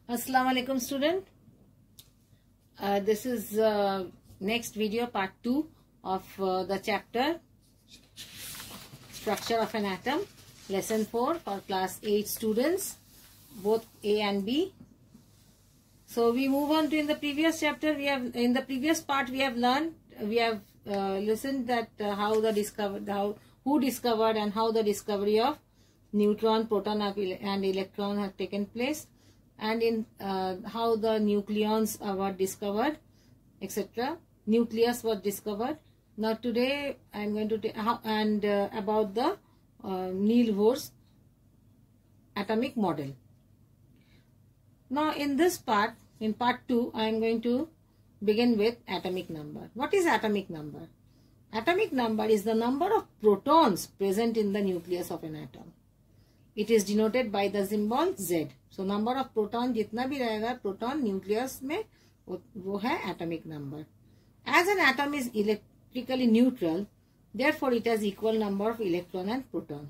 Assalamu alaikum student. This is next video part 2 of the chapter structure of an atom, lesson 4 for class 8 students, both A and B. So we move on to in the previous chapter. In the previous part we have learned, listened that who discovered and how the discovery of neutron, proton and electron have taken place, and in how the nucleons were discovered, etc. Nucleus was discovered. Now today I am going to about the Niels Bohr's atomic model. Now in this part, in part 2, I am going to begin with atomic number. What is atomic number? Atomic number is the number of protons present in the nucleus of an atom. It is denoted by the symbol Z. So number of proton जितना भी रहेगा proton nucleus में वो है atomic number. As an atom is electrically neutral, therefore it has equal number of electron and proton.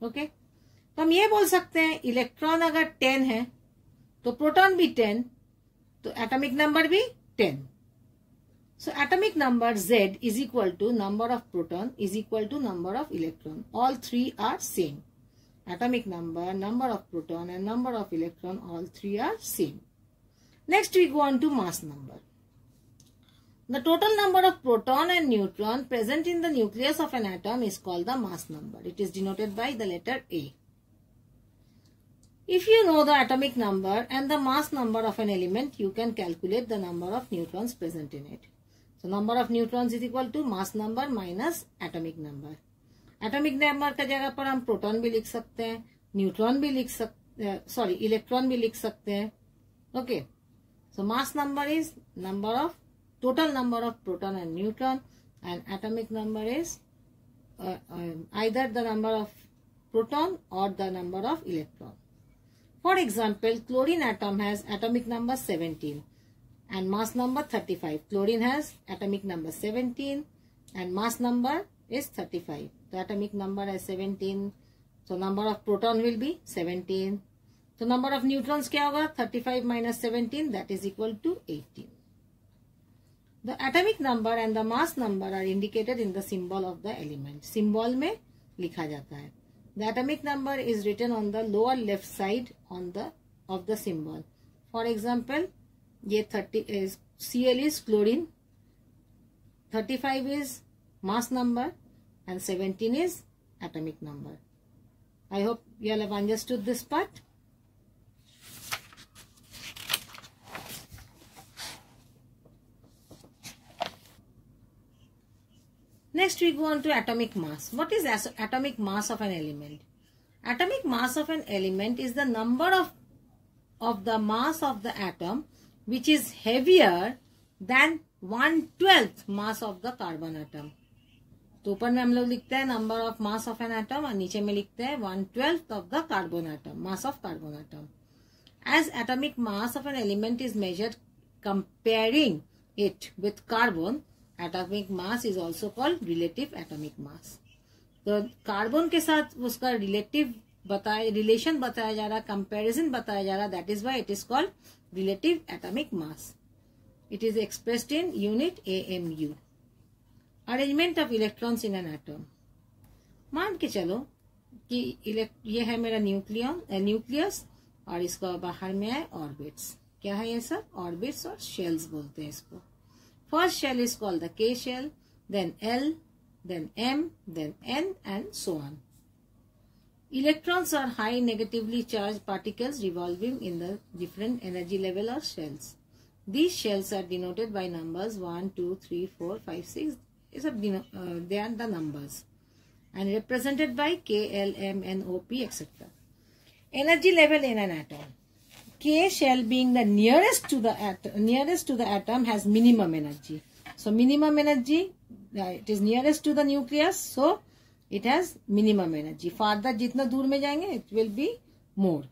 Okay? तो हम ये बोल सकते हैं इलेक्ट्रॉन अगर 10 है तो प्रोटॉन भी 10, तो एटॉमिक नंबर भी 10. So atomic number Z is equal to number of proton is equal to number of electron. All three are same. Atomic number, number of proton and number of electron, all three are same. Next we go on to mass number. The total number of proton and neutron present in the nucleus of an atom is called the mass number. It is denoted by the letter A. If you know the atomic number and the mass number of an element, you can calculate the number of neutrons present in it. So number of neutrons is equal to mass number minus atomic number. Atomic number का जगह पर हम proton भी लिख सकते हैं, neutron भी लिख सकते हैं, इलेक्ट्रॉन भी लिख सकते हैं. Okay, so mass number is number of total number of proton and neutron, and atomic number is either the number of proton और the number of electron. For example, chlorine atom has atomic number 17 and mass number 35. Chlorine has atomic number 17 and mass number is 35. The atomic number is 17. So number of proton will be 17. So number of neutrons क्या होगा? 35 minus 17, that is equal to 18. The atomic number and the mass number are indicated in the symbol of the element. Symbol में लिखा जाता है. The atomic number is written on the lower left side of the symbol. For example, ये 30 is Cl is chlorine, 35 is mass number and 17 is atomic number. I hope you all have understood this part. Next we go on to atomic mass. What is atomic mass of an element? Atomic mass of an element is the number of the mass of the atom which is heavier than 1/12 mass of the carbon atom. तो ऊपर में हम लोग लिखते हैं number of mass of an atom और नीचे में लिखते हैं 1/12 of the carbon atom, mass of carbon atom. As atomic mass of an element is measured comparing it with carbon, atomic mass is also called relative atomic mass. तो carbon के साथ उसका relation बताया जा रहा, कंपेरिजन बताया जा रहा, that is why it is called relative atomic mass. It is expressed in unit AMU. Arrangement of electrons in an atom. मान के चलो कि ये है मेरा न्यूक्लियस और इसका बाहर में है ऑर्बिट्स. क्या है ये सब? ऑर्बिट्स और शेल्स बोलते हैं इसको. First shell is called the K shell, then L, then M, then N and so on. Electrons are high negatively charged particles revolving in the different energy level or shells. These shells are denoted by numbers 1, 2, 3, 4, 5, 6. They are the numbers and represented by K, L, M, N, O, P, etc. Energy level in an atom. K shell being the nearest to the atom has minimum energy. So minimum energy, it is nearest to the nucleus. So it has minimum energy. Farther जितना दूर में जाएंगे, it will be more.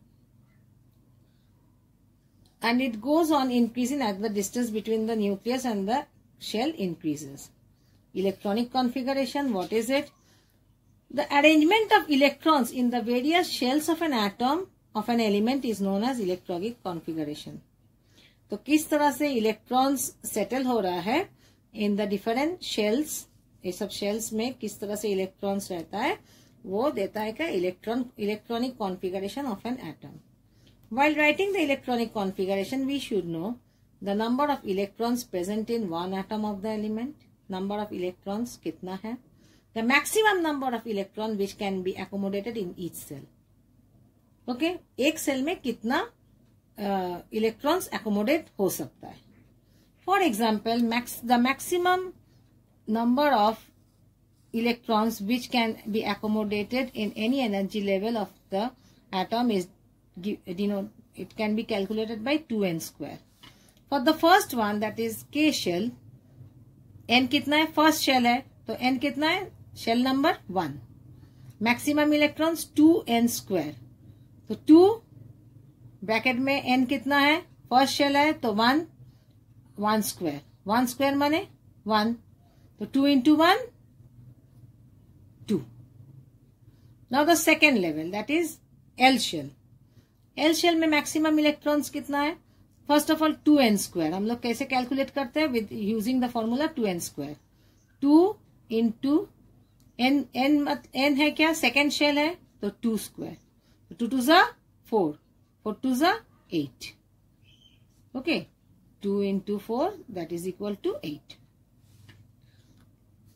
And it goes on increasing as the distance between the nucleus and the shell increases. Electronic configuration, what is it? The arrangement of electrons in the various shells of an atom of an element is known as electronic configuration. तो किस तरह से electrons settle हो रहा है in the different shells, ये सब shells में किस तरह से इलेक्ट्रॉन्स रहता है वो देता है क्या electronic configuration of an atom. While writing the electronic configuration, we should know the number of electrons present in one atom of the element. Number of electrons कितना है, the maximum number of electron which can be accommodated in each cell. Okay, एक cell में कितना electrons accommodate हो सकता है. For example, the maximum number of electrons which can be accommodated in any energy level of the atom is, it can be calculated by 2n square. For the first one, that is K shell, n कितना है, first shell है तो n कितना है, shell number 1. Maximum electrons 2n square, तो 2 bracket में n कितना है, फर्स्ट शेल है तो 1 स्क्वायर, 1 स्क्वायर माने 1, तो 2 into 1 2. Now the second level, that is L shell. L shell में मैक्सिमम इलेक्ट्रॉन्स कितना है, first of all 2n square. हम लोग कैसे कैलकुलेट करते हैं, with using the formula 2n square. 2 into n है क्या, सेकेंड शेल है तो 2 स्क्वायर, 2 2 जा 4, 4 2 जा 8. Okay, 2 into 4 that is equal to 8.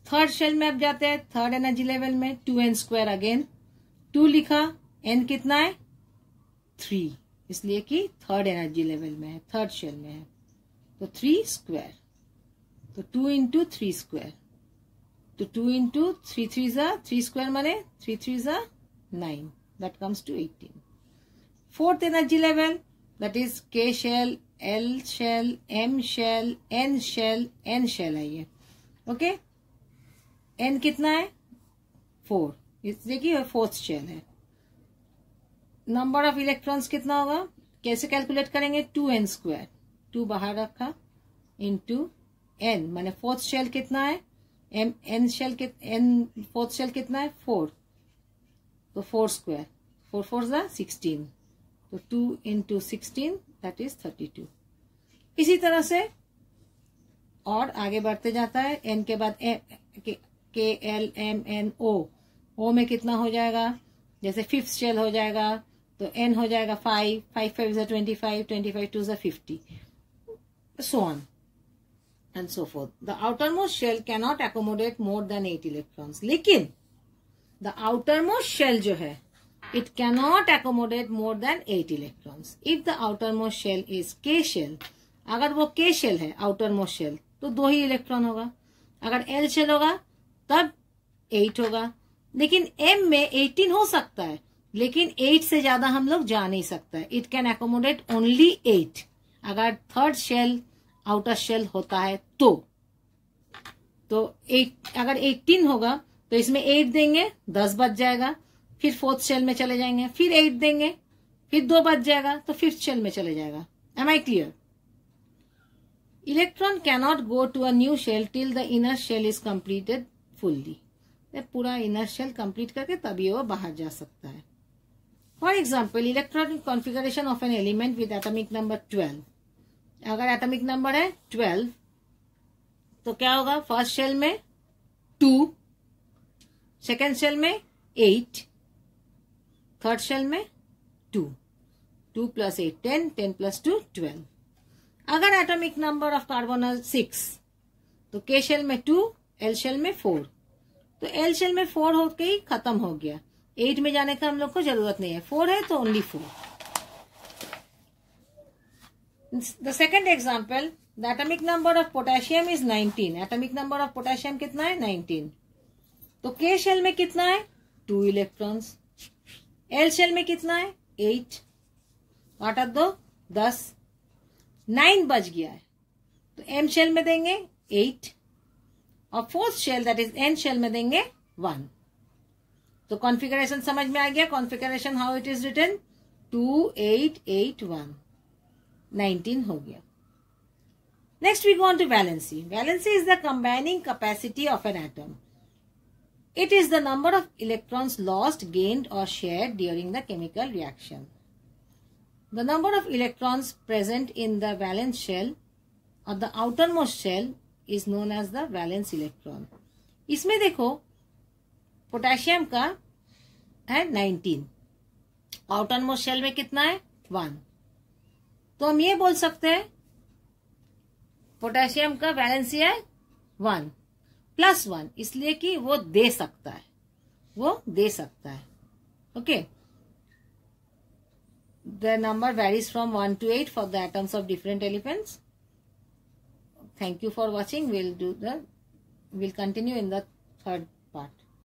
Third shell में अब जाते हैं, थर्ड एनर्जी लेवल में 2n स्क्वायर अगेन, 2 लिखा, n कितना है 3, इसलिए कि थर्ड एनर्जी लेवल में है, थर्ड शेल में है, तो 3 स्क्वायर, तो 2 into 3 स्क्वायर, तो 2 into 3 3 जा 3 स्क्वायर माने 3 3 जा 9, that comes to 18. Fourth energy level, that is K shell, L shell, M shell, N shell, N shell है ये. ओके, n कितना है 4, इसलिए कि फोर्थ शेल है. नंबर ऑफ इलेक्ट्रॉन्स कितना होगा, कैसे कैलकुलेट करेंगे, 2n स्क्वायर, 2 बाहर रखा इंटू n, माने फोर्थ शेल कितना है, n फोर्थ शेल कितना है 4, तो 4 स्क्वायर, 4 4 जा 16, तो 2 into 16 that is 32. इसी तरह से और आगे बढ़ते जाता है, n के बाद K L M N O में कितना हो जाएगा, जैसे फिफ्थ शेल हो जाएगा तो n हो जाएगा 5, 5 5 is 25, 25 2 is 50, so on and so forth. The outermost shell cannot accommodate more than 8 electrons. लेकिन the outermost shell जो है, it cannot accommodate more than 8 electrons. If the outermost shell is K shell, अगर वो K shell है outermost shell, तो 2 ही electron होगा. अगर L shell होगा तब 8 होगा. लेकिन M में 18 हो सकता है, लेकिन 8 से ज्यादा हम लोग जा नहीं सकता है. It can accommodate only 8. अगर थर्ड शेल आउटर शेल होता है तो 8, अगर 18 होगा तो इसमें 8 देंगे, 10 बच जाएगा, फिर फोर्थ शेल में चले जाएंगे, फिर 8 देंगे, फिर 2 बच जाएगा तो फिफ्थ शेल में चले जाएगा. Am I clear? Electron cannot go to a new shell till the inner shell is completed fully. पूरा इनर शेल कंप्लीट करके तभी वो बाहर जा सकता है. For example, electronic configuration of an element with atomic number 12. अगर एटॉमिक नंबर है 12 तो क्या होगा, फर्स्ट शेल में 2, सेकेंड शेल में 8, थर्ड शेल में 2, 2 + 8 10, 10 + 2 12. अगर एटॉमिक नंबर ऑफ कार्बन है 6 तो K शेल में 2, L शेल में 4, तो L शेल में 4 होके ही खत्म हो गया. 8 में जाने का हम लोग को जरूरत नहीं है, 4 है तो only 4. The second example, the atomic number of potassium is 19. Atomic number of potassium कितना है 19, तो K शेल में कितना है 2 इलेक्ट्रॉन्स, L शेल में कितना है 8, घटा दो 10, 9 बच गया है, तो M शेल में देंगे 8 और fourth shell that is N shell में देंगे 1. तो कॉन्फ़िगरेशन समझ में आ गया. Configuration how it is written, 2 8 8 1, 19 हो गया. Next we go on to valency. Valency is the combining capacity of an atom. It is the number of electrons lost, gained और shared during the chemical reaction. The number of electrons present in the valence shell or the outermost shell is known as the valence electron. इसमें देखो potassium का है 19, outermost shell में कितना है 1. तो हम ये बोल सकते हैं पोटेशियम का वैलेंसी है 1 + 1, इसलिए कि वो दे सकता है, okay. The number varies from 1 to 8 for the atoms of different elements. Thank you for watching. We'll continue in the third part.